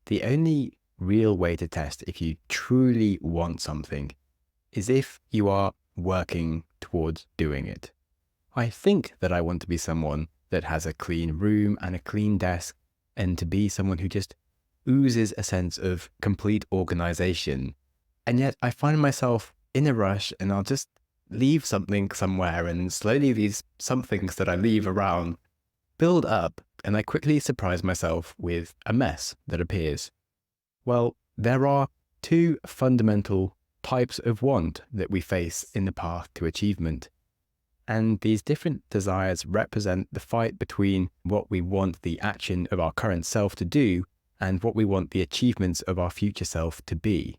the only real way to test if you truly want something is if you are working towards doing it. I think that I want to be someone that has a clean room and a clean desk, and to be someone who just oozes a sense of complete organization. And yet I find myself in a rush, and I'll just leave something somewhere, and slowly these somethings that I leave around build up, and I quickly surprise myself with a mess that appears. Well, there are two fundamental types of want that we face in the path to achievement. And these different desires represent the fight between what we want the action of our current self to do and what we want the achievements of our future self to be.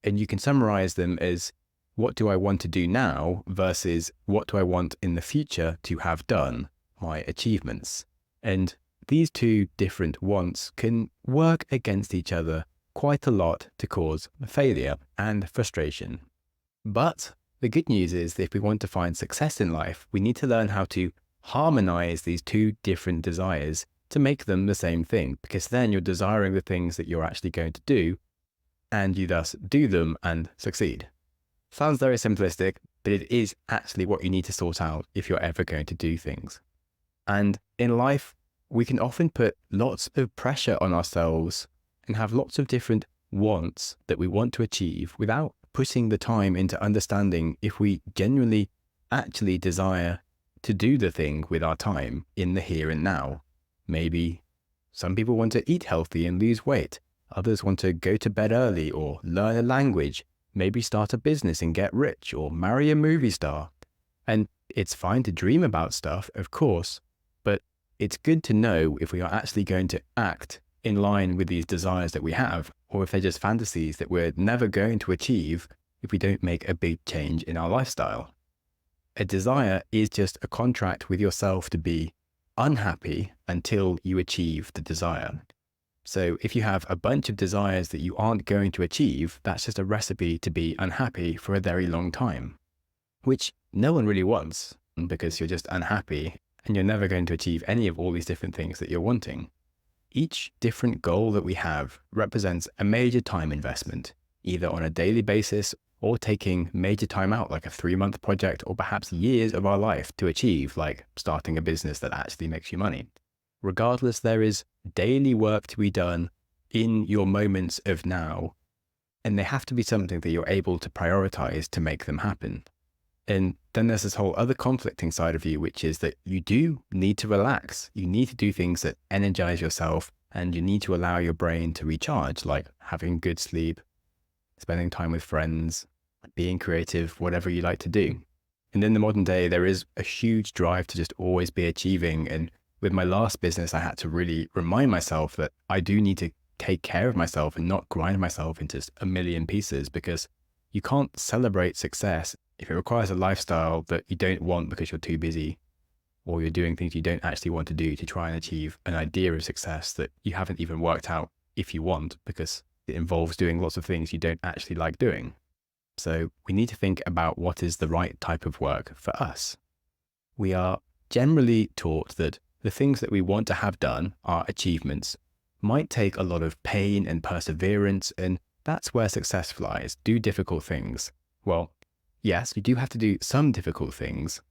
And you can summarize them as, what do I want to do now versus what do I want in the future to have done, my achievements. And these two different wants can work against each other quite a lot to cause failure and frustration. But the good news is that if we want to find success in life, we need to learn how to harmonize these two different desires to make them the same thing, because then you're desiring the things that you're actually going to do, and you thus do them and succeed. Sounds very simplistic, but it is actually what you need to sort out if you're ever going to do things. And in life, we can often put lots of pressure on ourselves and have lots of different wants that we want to achieve without putting the time into understanding if we genuinely actually desire to do the thing with our time in the here and now. Maybe some people want to eat healthy and lose weight. Others want to go to bed early or learn a language, maybe start a business and get rich or marry a movie star. And it's fine to dream about stuff, of course, but it's good to know if we are actually going to act in line with these desires that we have, or if they're just fantasies that we're never going to achieve if we don't make a big change in our lifestyle. A desire is just a contract with yourself to be unhappy until you achieve the desire. So if you have a bunch of desires that you aren't going to achieve, that's just a recipe to be unhappy for a very long time, which no one really wants, because you're just unhappy and you're never going to achieve any of all these different things that you're wanting. Each different goal that we have represents a major time investment, either on a daily basis or taking major time out, like a 3-month project, or perhaps years of our life to achieve, like starting a business that actually makes you money. Regardless, there is daily work to be done in your moments of now, and they have to be something that you're able to prioritize to make them happen. And then there's this whole other conflicting side of you, which is that you do need to relax. You need to do things that energize yourself, and you need to allow your brain to recharge, like having good sleep, spending time with friends, being creative, whatever you like to do. And in the modern day, there is a huge drive to just always be achieving. And with my last business, I had to really remind myself that I do need to take care of myself and not grind myself into a million pieces, because you can't celebrate success if it requires a lifestyle that you don't want because you're too busy, or you're doing things you don't actually want to do to try and achieve an idea of success that you haven't even worked out if you want, because it involves doing lots of things you don't actually like doing. So we need to think about what is the right type of work for us. We are generally taught that the things that we want to have done, our achievements, might take a lot of pain and perseverance, and that's where success flies. Do difficult things. Well, yes, you do have to do some difficult things,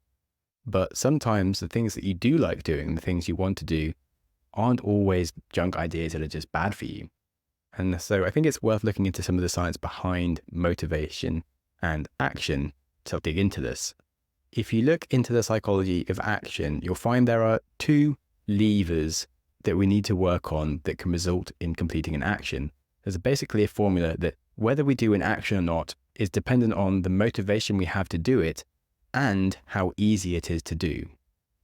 but sometimes the things that you do like doing, the things you want to do, aren't always junk ideas that are just bad for you. And so I think it's worth looking into some of the science behind motivation and action to dig into this. If you look into the psychology of action, you'll find there are two levers that we need to work on that can result in completing an action. There's basically a formula that whether we do an action or not is dependent on the motivation we have to do it and how easy it is to do.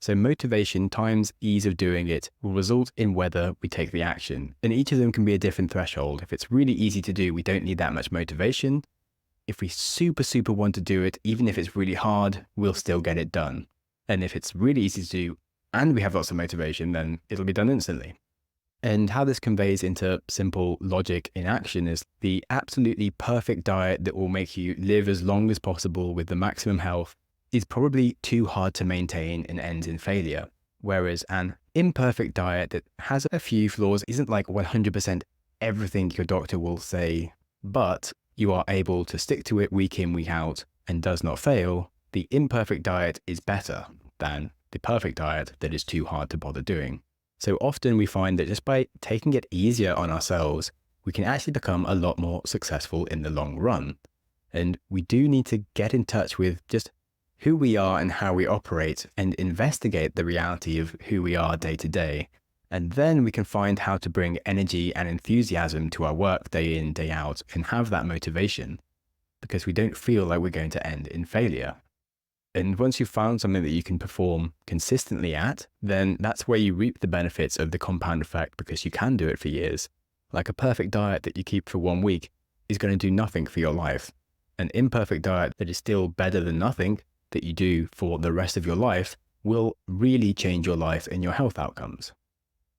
So motivation times ease of doing it will result in whether we take the action. And each of them can be a different threshold. If it's really easy to do, we don't need that much motivation. If we super want to do it, even if it's really hard, we'll still get it done. And if it's really easy to do and we have lots of motivation, then it'll be done instantly. And how this conveys into simple logic in action is the absolutely perfect diet that will make you live as long as possible with the maximum health is probably too hard to maintain and ends in failure. Whereas an imperfect diet that has a few flaws isn't like 100% everything your doctor will say, but you are able to stick to it week in, week out, and does not fail, the imperfect diet is better than the perfect diet that is too hard to bother doing. So often we find that just by taking it easier on ourselves, we can actually become a lot more successful in the long run. And we do need to get in touch with just who we are and how we operate and investigate the reality of who we are day to day. And then we can find how to bring energy and enthusiasm to our work day in, day out, and have that motivation because we don't feel like we're going to end in failure. And once you've found something that you can perform consistently at, then that's where you reap the benefits of the compound effect because you can do it for years. Like a perfect diet that you keep for 1 week is going to do nothing for your life. An imperfect diet that is still better than nothing that you do for the rest of your life will really change your life and your health outcomes.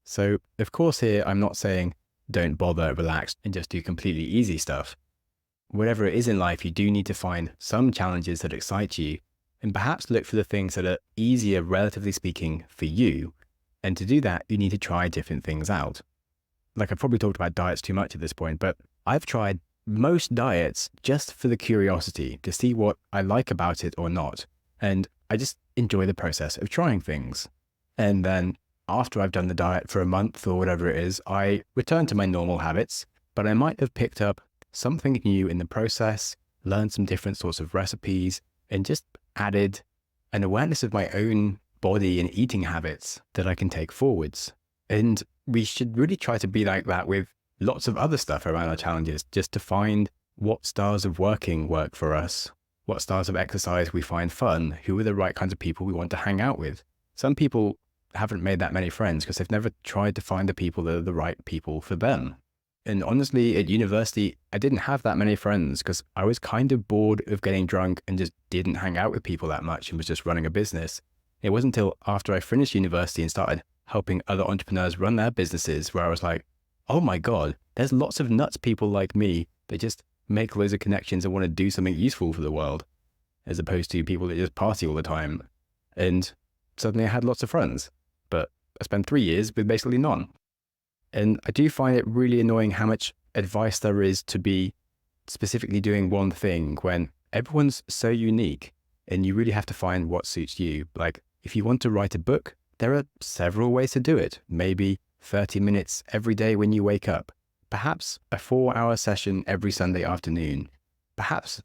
So, of course, here I'm not saying don't bother, relax, and just do completely easy stuff. Whatever it is in life, you do need to find some challenges that excite you and perhaps look for the things that are easier, relatively speaking, for you. And to do that, you need to try different things out. Like I've probably talked about diets too much at this point, but I've tried most diets just for the curiosity to see what I like about it or not. And I just enjoy the process of trying things. And then after I've done the diet for a month or whatever it is, I return to my normal habits, but I might have picked up something new in the process, learned some different sorts of recipes, and just added an awareness of my own body and eating habits that I can take forwards. And we should really try to be like that with lots of other stuff around our challenges, just to find what styles of working work for us, what styles of exercise we find fun, who are the right kinds of people we want to hang out with. Some people haven't made that many friends because they've never tried to find the people that are the right people for them. And honestly, at university, I didn't have that many friends because I was kind of bored of getting drunk and just didn't hang out with people that much and was just running a business. It wasn't until after I finished university and started helping other entrepreneurs run their businesses where I was like, oh my God, there's lots of nuts people like me that just make loads of connections and want to do something useful for the world, as opposed to people that just party all the time. And suddenly I had lots of friends, but I spent 3 years with basically none. And I do find it really annoying how much advice there is to be specifically doing one thing when everyone's so unique and you really have to find what suits you. Like if you want to write a book, there are several ways to do it. Maybe 30 minutes every day when you wake up, perhaps a 4-hour session every Sunday afternoon. Perhaps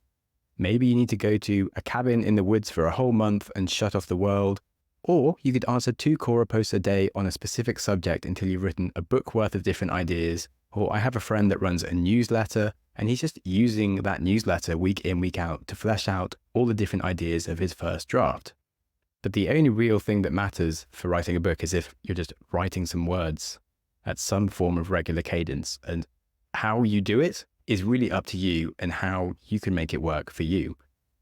maybe you need to go to a cabin in the woods for a whole month and shut off the world. Or you could answer 2 Quora posts a day on a specific subject until you've written a book worth of different ideas. Or I have a friend that runs a newsletter and he's just using that newsletter week in, week out to flesh out all the different ideas of his first draft. But the only real thing that matters for writing a book is if you're just writing some words at some form of regular cadence. And how you do it is really up to you and how you can make it work for you.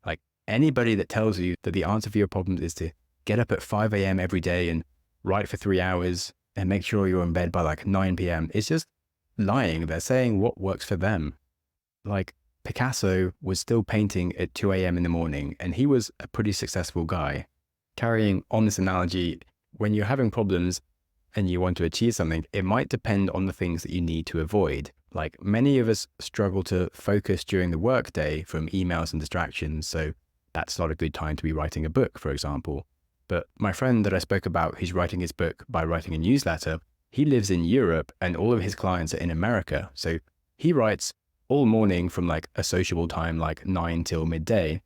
Like anybody that tells you that the answer for your problems is to get up at 5 a.m. every day and write for 3 hours and make sure you're in bed by like 9 p.m. It's just lying. They're saying what works for them. Like Picasso was still painting at 2 a.m. in the morning and he was a pretty successful guy. Carrying on this analogy, when you're having problems and you want to achieve something, it might depend on the things that you need to avoid. Like many of us struggle to focus during the workday from emails and distractions. So that's not a good time to be writing a book, for example. But my friend that I spoke about, who's writing his book by writing a newsletter, he lives in Europe and all of his clients are in America. So he writes all morning from like a sociable time, like 9 till midday.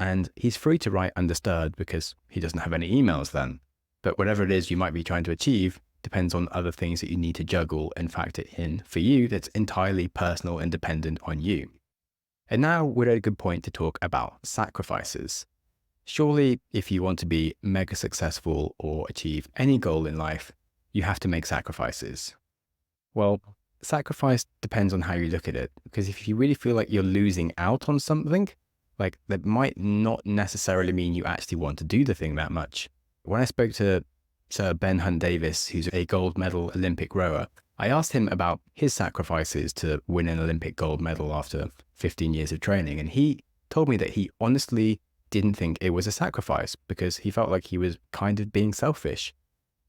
And he's free to write undisturbed because he doesn't have any emails then. But whatever it is you might be trying to achieve depends on other things that you need to juggle and factor in for you that's entirely personal and dependent on you. And now we're at a good point to talk about sacrifices. Surely, if you want to be mega successful or achieve any goal in life, you have to make sacrifices. Well, sacrifice depends on how you look at it, because if you really feel like you're losing out on something, like that might not necessarily mean you actually want to do the thing that much. When I spoke to Sir Ben Hunt Davis, who's a gold medal Olympic rower, I asked him about his sacrifices to win an Olympic gold medal after 15 years of training. And he told me that he honestly didn't think it was a sacrifice because he felt like he was kind of being selfish.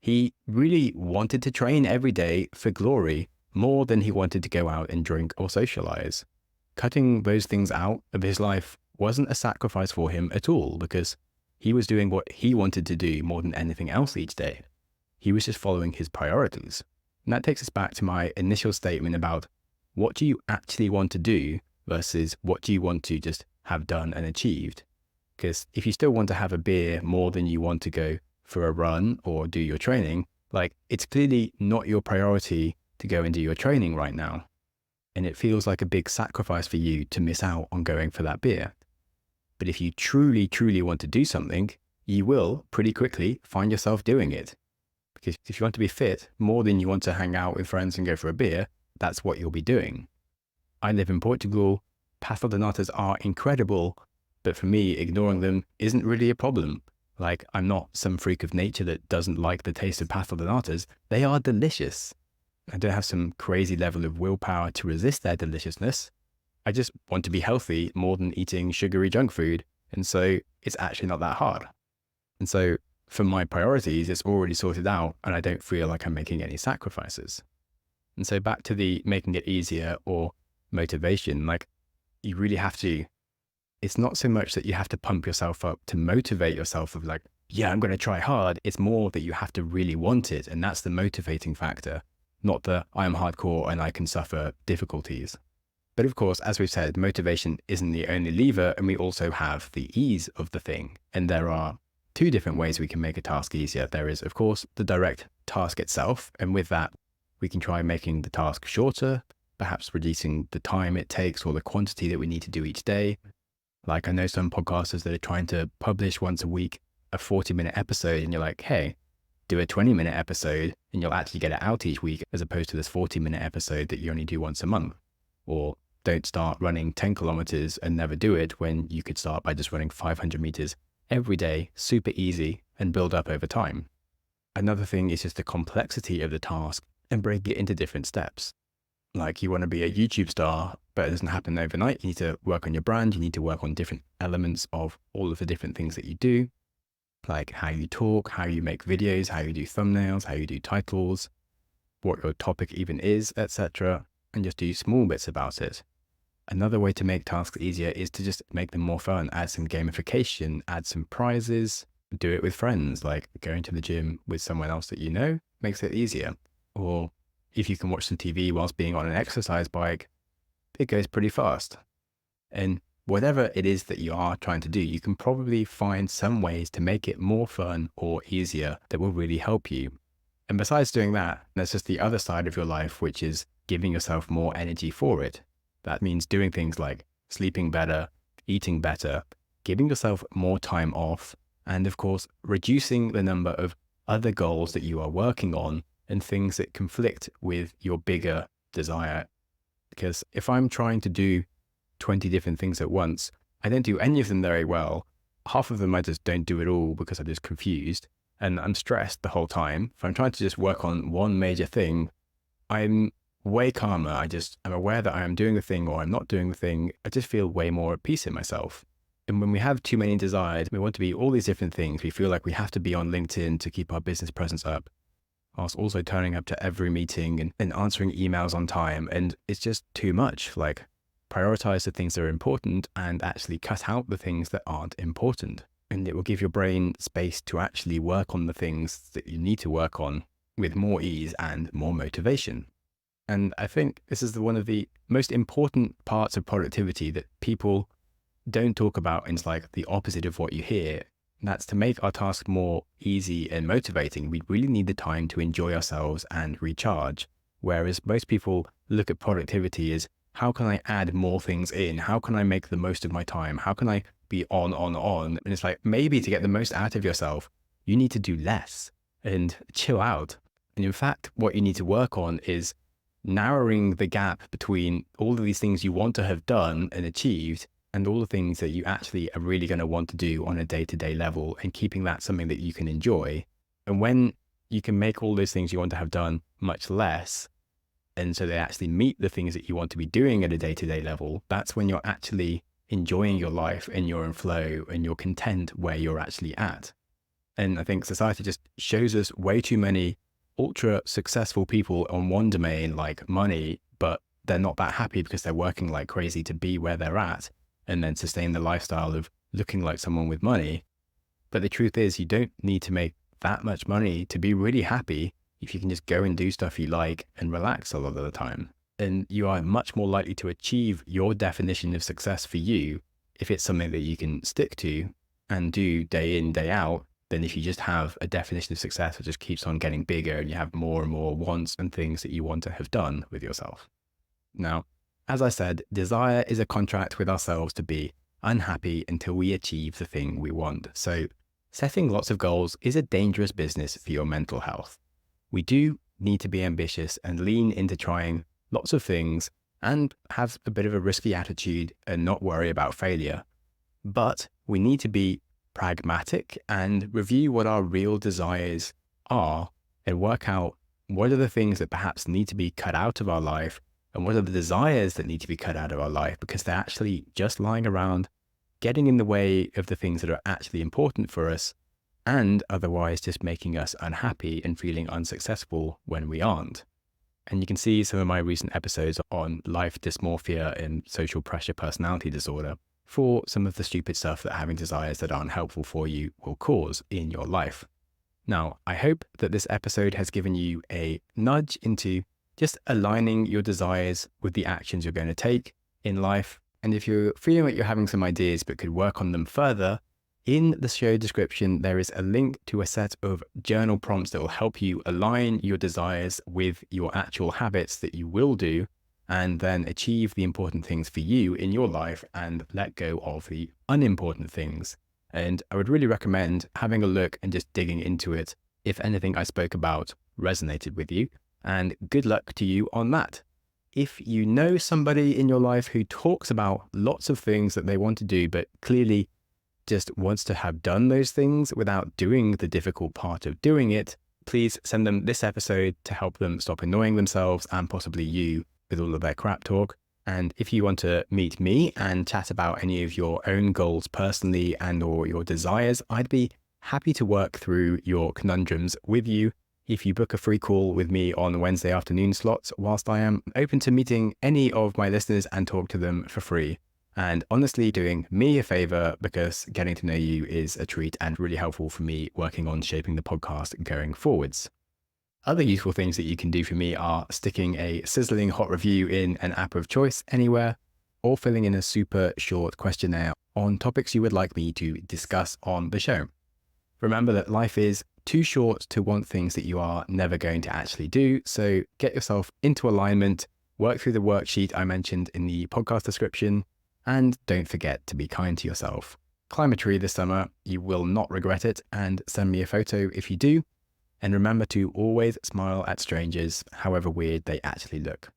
He really wanted to train every day for glory, more than he wanted to go out and drink or socialize. Cutting those things out of his life wasn't a sacrifice for him at all, because he was doing what he wanted to do more than anything else each day. He was just following his priorities. And that takes us back to my initial statement about what do you actually want to do versus what do you want to just have done and achieved. Because if you still want to have a beer more than you want to go for a run or do your training, like, it's clearly not your priority to go and do your training right now. And it feels like a big sacrifice for you to miss out on going for that beer. But if you truly, truly want to do something, you will pretty quickly find yourself doing it. Because if you want to be fit more than you want to hang out with friends and go for a beer, that's what you'll be doing. I live in Portugal. Pastel de natas are incredible, but for me, ignoring them isn't really a problem. Like, I'm not some freak of nature that doesn't like the taste of pastel de natas. They are delicious. I don't have some crazy level of willpower to resist their deliciousness. I just want to be healthy more than eating sugary junk food. And so it's actually not that hard. And so for my priorities, it's already sorted out and I don't feel like I'm making any sacrifices. And so back to the making it easier or motivation, like, you really have to, it's not so much that you have to pump yourself up to motivate yourself of like, yeah, I'm going to try hard. It's more that you have to really want it. And that's the motivating factor, not the I am hardcore and I can suffer difficulties. But of course, as we've said, motivation isn't the only lever, and we also have the ease of the thing. And there are two different ways we can make a task easier. There is, of course, the direct task itself. And with that, we can try making the task shorter, perhaps reducing the time it takes or the quantity that we need to do each day. Like, I know some podcasters that are trying to publish once a week a 40-minute episode, and you're like, hey, do a 20-minute episode and you'll actually get it out each week, as opposed to this 40-minute episode that you only do once a month. Or don't start running 10 kilometers and never do it when you could start by just running 500 meters every day, super easy, and build up over time. Another thing is just the complexity of the task and break it into different steps. Like, you want to be a YouTube star, but it doesn't happen overnight. You need to work on your brand. You need to work on different elements of all of the different things that you do, like how you talk, how you make videos, how you do thumbnails, how you do titles, what your topic even is, etc. And just do small bits about it. Another way to make tasks easier is to just make them more fun. Add some gamification, add some prizes, do it with friends, like going to the gym with someone else that you know makes it easier. Or if you can watch some TV whilst being on an exercise bike, it goes pretty fast. And whatever it is that you are trying to do, you can probably find some ways to make it more fun or easier that will really help you. And besides doing that, there's just the other side of your life, which is giving yourself more energy for it. That means doing things like sleeping better, eating better, giving yourself more time off, and of course, reducing the number of other goals that you are working on and things that conflict with your bigger desire. Because if I'm trying to do 20 different things at once, I don't do any of them very well. Half of them I just don't do at all because I'm just confused and I'm stressed the whole time. If I'm trying to just work on one major thing, I'm way calmer. I'm aware that I am doing the thing or I'm not doing the thing. I just feel way more at peace in myself. And when we have too many desires, we want to be all these different things. We feel like we have to be on LinkedIn to keep our business presence up, whilst also turning up to every meeting and answering emails on time. And it's just too much. Like, prioritize the things that are important and actually cut out the things that aren't important. And it will give your brain space to actually work on the things that you need to work on with more ease and more motivation. And I think this is one of the most important parts of productivity that people don't talk about. And it's like the opposite of what you hear. And that's to make our task more easy and motivating. We really need the time to enjoy ourselves and recharge. Whereas most people look at productivity as, how can I add more things in? How can I make the most of my time? How can I be on? And it's like, maybe to get the most out of yourself, you need to do less and chill out. And in fact, what you need to work on is narrowing the gap between all of these things you want to have done and achieved and all the things that you actually are really going to want to do on a day-to-day level, and keeping that something that you can enjoy. And when you can make all those things you want to have done much less, and so they actually meet the things that you want to be doing at a day-to-day level, that's when you're actually enjoying your life and you're in flow and you're content where you're actually at. And I think society just shows us way too many ultra successful people on one domain like money, but they're not that happy because they're working like crazy to be where they're at and then sustain the lifestyle of looking like someone with money. But the truth is, you don't need to make that much money to be really happy if you can just go and do stuff you like and relax a lot of the time. And you are much more likely to achieve your definition of success for you if it's something that you can stick to and do day in, day out, than if you just have a definition of success that just keeps on getting bigger and you have more and more wants and things that you want to have done with yourself. Now, as I said, desire is a contract with ourselves to be unhappy until we achieve the thing we want. So setting lots of goals is a dangerous business for your mental health. We do need to be ambitious and lean into trying lots of things and have a bit of a risky attitude and not worry about failure. But we need to be pragmatic and review what our real desires are and work out what are the things that perhaps need to be cut out of our life and what are the desires that need to be cut out of our life because they're actually just lying around, getting in the way of the things that are actually important for us and otherwise just making us unhappy and feeling unsuccessful when we aren't. And you can see some of my recent episodes on life dysmorphia and social pressure personality disorder for some of the stupid stuff that having desires that aren't helpful for you will cause in your life. Now, I hope that this episode has given you a nudge into just aligning your desires with the actions you're going to take in life. And if you're feeling like you're having some ideas but could work on them further, in the show description, there is a link to a set of journal prompts that will help you align your desires with your actual habits that you will do and then achieve the important things for you in your life and let go of the unimportant things. And I would really recommend having a look and just digging into it if anything I spoke about resonated with you. And good luck to you on that. If you know somebody in your life who talks about lots of things that they want to do, but clearly just wants to have done those things without doing the difficult part of doing it, please send them this episode to help them stop annoying themselves and possibly you with all of their crap talk. And if you want to meet me and chat about any of your own goals personally and or your desires, I'd be happy to work through your conundrums with you if you book a free call with me on Wednesday afternoon slots, whilst I am open to meeting any of my listeners and talk to them for free. And honestly, doing me a favor because getting to know you is a treat and really helpful for me working on shaping the podcast going forwards. Other useful things that you can do for me are sticking a sizzling hot review in an app of choice anywhere, or filling in a super short questionnaire on topics you would like me to discuss on the show. Remember that life is too short to want things that you are never going to actually do, so get yourself into alignment, work through the worksheet I mentioned in the podcast description, and don't forget to be kind to yourself. Climb a tree this summer, you will not regret it, and send me a photo if you do. And remember to always smile at strangers, however weird they actually look.